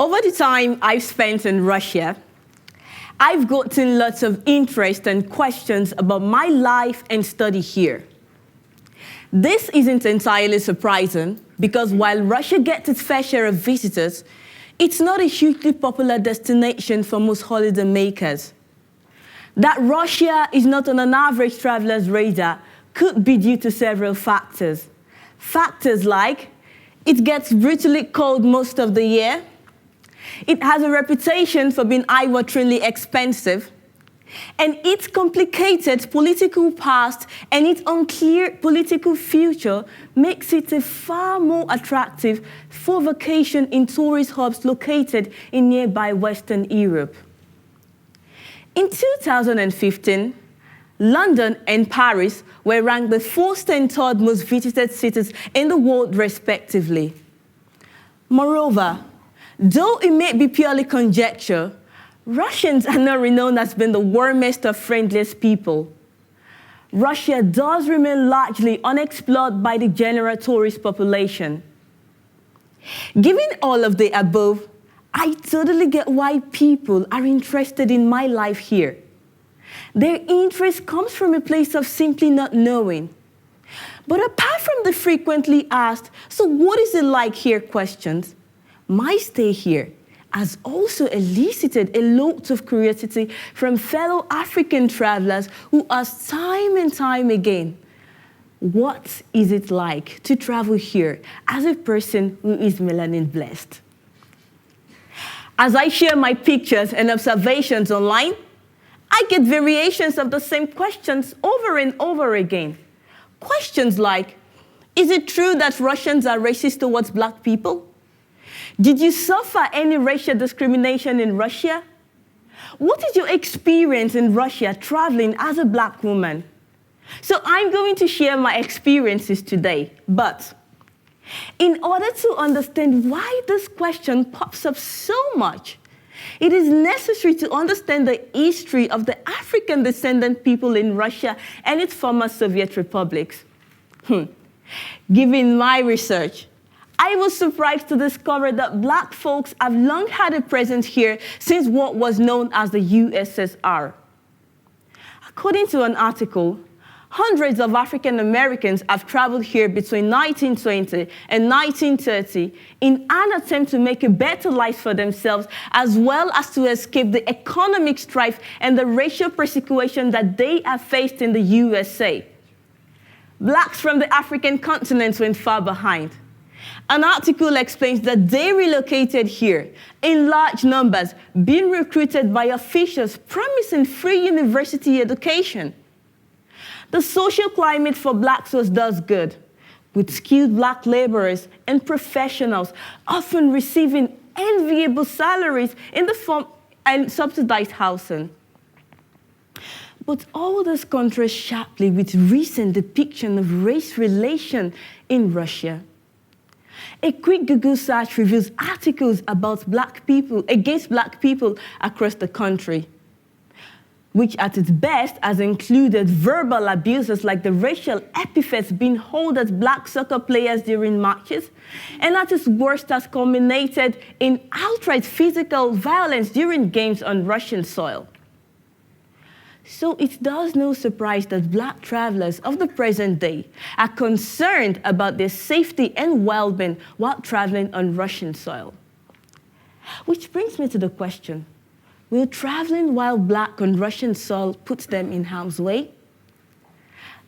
Over the time I've spent in Russia, I've gotten lots of interest and questions about my life and study here. This isn't entirely surprising because while Russia gets its fair share of visitors, it's not a hugely popular destination for most holiday makers. That Russia is not on an average traveler's radar could be due to several factors. Factors like it gets brutally cold most of the year, it has a reputation for being eye-wateringly expensive, and its complicated political past and its unclear political future makes it a far more attractive for vacation in tourist hubs located in nearby Western Europe. In 2015, London and Paris were ranked the fourth and third most visited cities in the world, respectively. Moreover, though it may be purely conjecture, Russians are not renowned as being the warmest or friendliest people. Russia does remain largely unexplored by the general tourist population. Given all of the above, I totally get why people are interested in my life here. Their interest comes from a place of simply not knowing. But apart from the frequently asked, "So what is it like here?" questions, my stay here has also elicited a lot of curiosity from fellow African travelers who ask time and time again, what is it like to travel here as a person who is melanin blessed? As I share my pictures and observations online, I get variations of the same questions over and over again. Questions like, is it true that Russians are racist towards black people? Did you suffer any racial discrimination in Russia? What is your experience in Russia traveling as a black woman? So I'm going to share my experiences today, but in order to understand why this question pops up so much, it is necessary to understand the history of the African descendant people in Russia and its former Soviet republics. Given my research, I was surprised to discover that black folks have long had a presence here since what was known as the USSR. According to an article, hundreds of African Americans have traveled here between 1920 and 1930 in an attempt to make a better life for themselves, as well as to escape the economic strife and the racial persecution that they have faced in the USA. Blacks from the African continent went far behind. An article explains that they relocated here in large numbers, being recruited by officials promising free university education. The social climate for blacks was thus good, with skilled black laborers and professionals often receiving enviable salaries in the form and subsidized housing. But all this contrasts sharply with recent depiction of race relation in Russia. A quick Google search reveals articles about against black people across the country, which at its best has included verbal abuses like the racial epithets being hurled at black soccer players during matches, and at its worst has culminated in outright physical violence during games on Russian soil. So it does no surprise that black travelers of the present day are concerned about their safety and well-being while traveling on Russian soil. Which brings me to the question, will traveling while black on Russian soil put them in harm's way?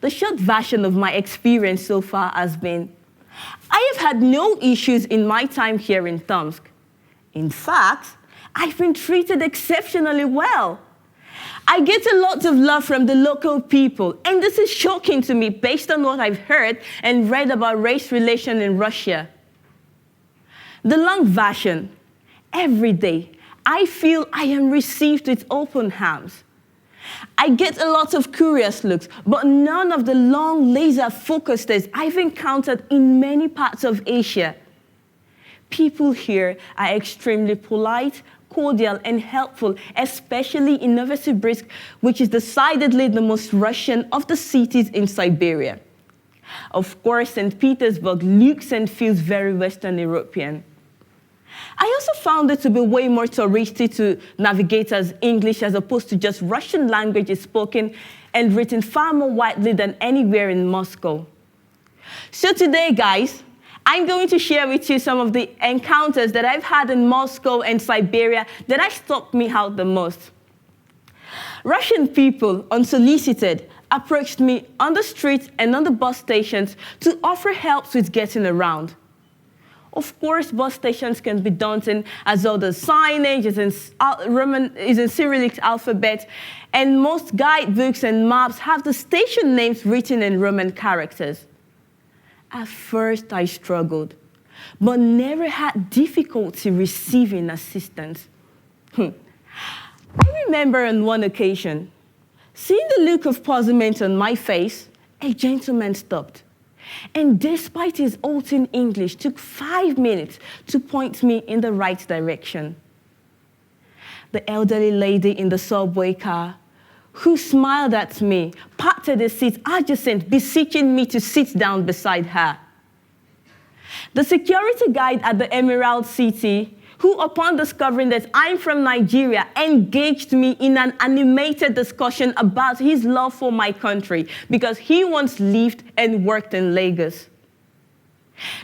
The short version of my experience so far has been, I have had no issues in my time here in Tomsk. In fact, I've been treated exceptionally well. I get a lot of love from the local people, and this is shocking to me based on what I've heard and read about race relations in Russia. The long version, every day, I feel I am received with open arms. I get a lot of curious looks, but none of the long laser-focused tests I've encountered in many parts of Asia. People here are extremely polite, cordial, and helpful, especially in Novosibirsk, which is decidedly the most Russian of the cities in Siberia. Of course, St. Petersburg looks and feels very Western European. I also found it to be way more touristy to navigate as English as opposed to just Russian language is spoken and written far more widely than anywhere in Moscow. So today, guys, I'm going to share with you some of the encounters that I've had in Moscow and Siberia that have stopped me out the most. Russian people, unsolicited, approached me on the streets and on the bus stations to offer help with getting around. Of course, bus stations can be daunting as all the signage is in Cyrillic alphabet, and most guidebooks and maps have the station names written in Roman characters. At first, I struggled, but never had difficulty receiving assistance. I remember on one occasion, seeing the look of puzzlement on my face, a gentleman stopped. And despite his halting English, took 5 minutes to point me in the right direction. The elderly lady in the subway car, who smiled at me, patted the seat adjacent, beseeching me to sit down beside her. The security guide at the Emerald City, who, upon discovering that I'm from Nigeria, engaged me in an animated discussion about his love for my country because he once lived and worked in Lagos.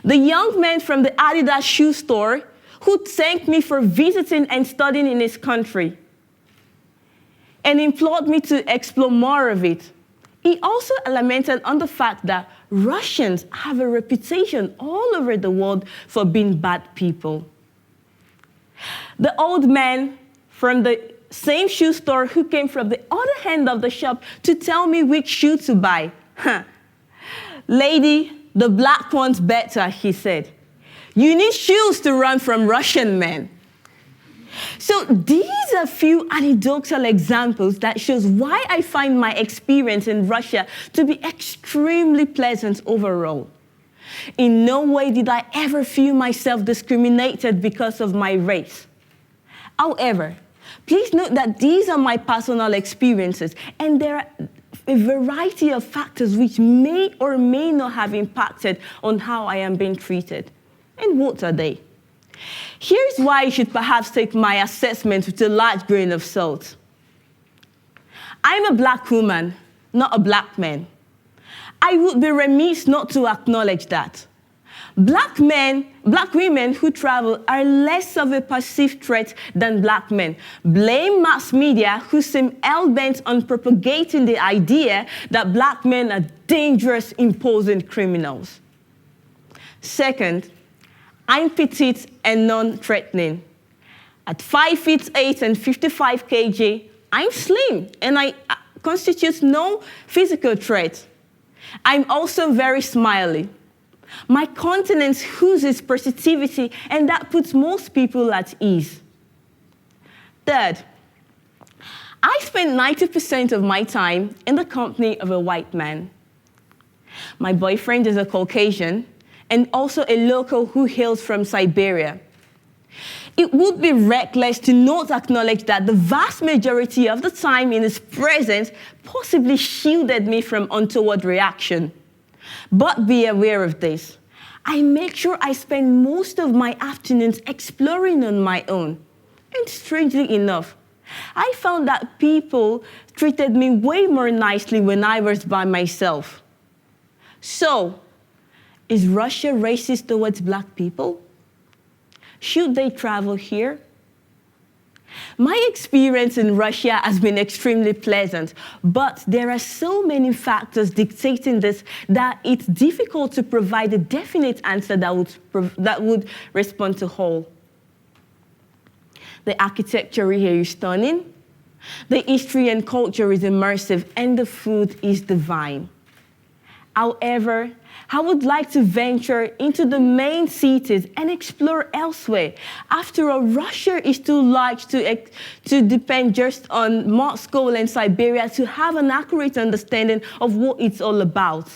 The young man from the Adidas shoe store, who thanked me for visiting and studying in his country and implored me to explore more of it. He also lamented on the fact that Russians have a reputation all over the world for being bad people. The old man from the same shoe store who came from the other end of the shop to tell me which shoe to buy. Lady, the black one's better, he said. You need shoes to run from Russian men. So these are a few anecdotal examples that shows why I find my experience in Russia to be extremely pleasant overall. In no way did I ever feel myself discriminated because of my race. However, please note that these are my personal experiences, and there are a variety of factors which may or may not have impacted on how I am being treated. And what are they? Here's why you should perhaps take my assessment with a large grain of salt. I'm a black woman, not a black man. I would be remiss not to acknowledge that. Black women who travel are less of a perceived threat than black men. Blame mass media who seem hell-bent on propagating the idea that black men are dangerous, imposing criminals. Second, I'm petite and non-threatening. At 5'8" and 55 kg, I'm slim and I constitute no physical threat. I'm also very smiley. My countenance oozes positivity, and that puts most people at ease. Third, I spend 90% of my time in the company of a white man. My boyfriend is a Caucasian and also a local who hails from Siberia. It would be reckless to not acknowledge that the vast majority of the time in his presence possibly shielded me from untoward reaction. But be aware of this. I make sure I spend most of my afternoons exploring on my own. And strangely enough, I found that people treated me way more nicely when I was by myself. So, is Russia racist towards black people? Should they travel here? My experience in Russia has been extremely pleasant, but there are so many factors dictating this that it's difficult to provide a definite answer that would respond to all. The architecture here is stunning, the history and culture is immersive, and the food is divine. However, I would like to venture into the main cities and explore elsewhere. After all, Russia is too large to depend just on Moscow and Siberia to have an accurate understanding of what it's all about.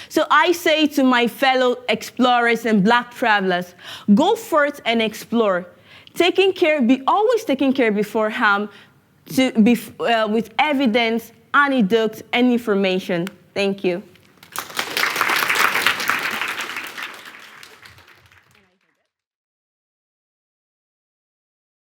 So I say to my fellow explorers and black travelers, go forth and explore. Always taking care beforehand with evidence, anecdotes, and information. Thank you.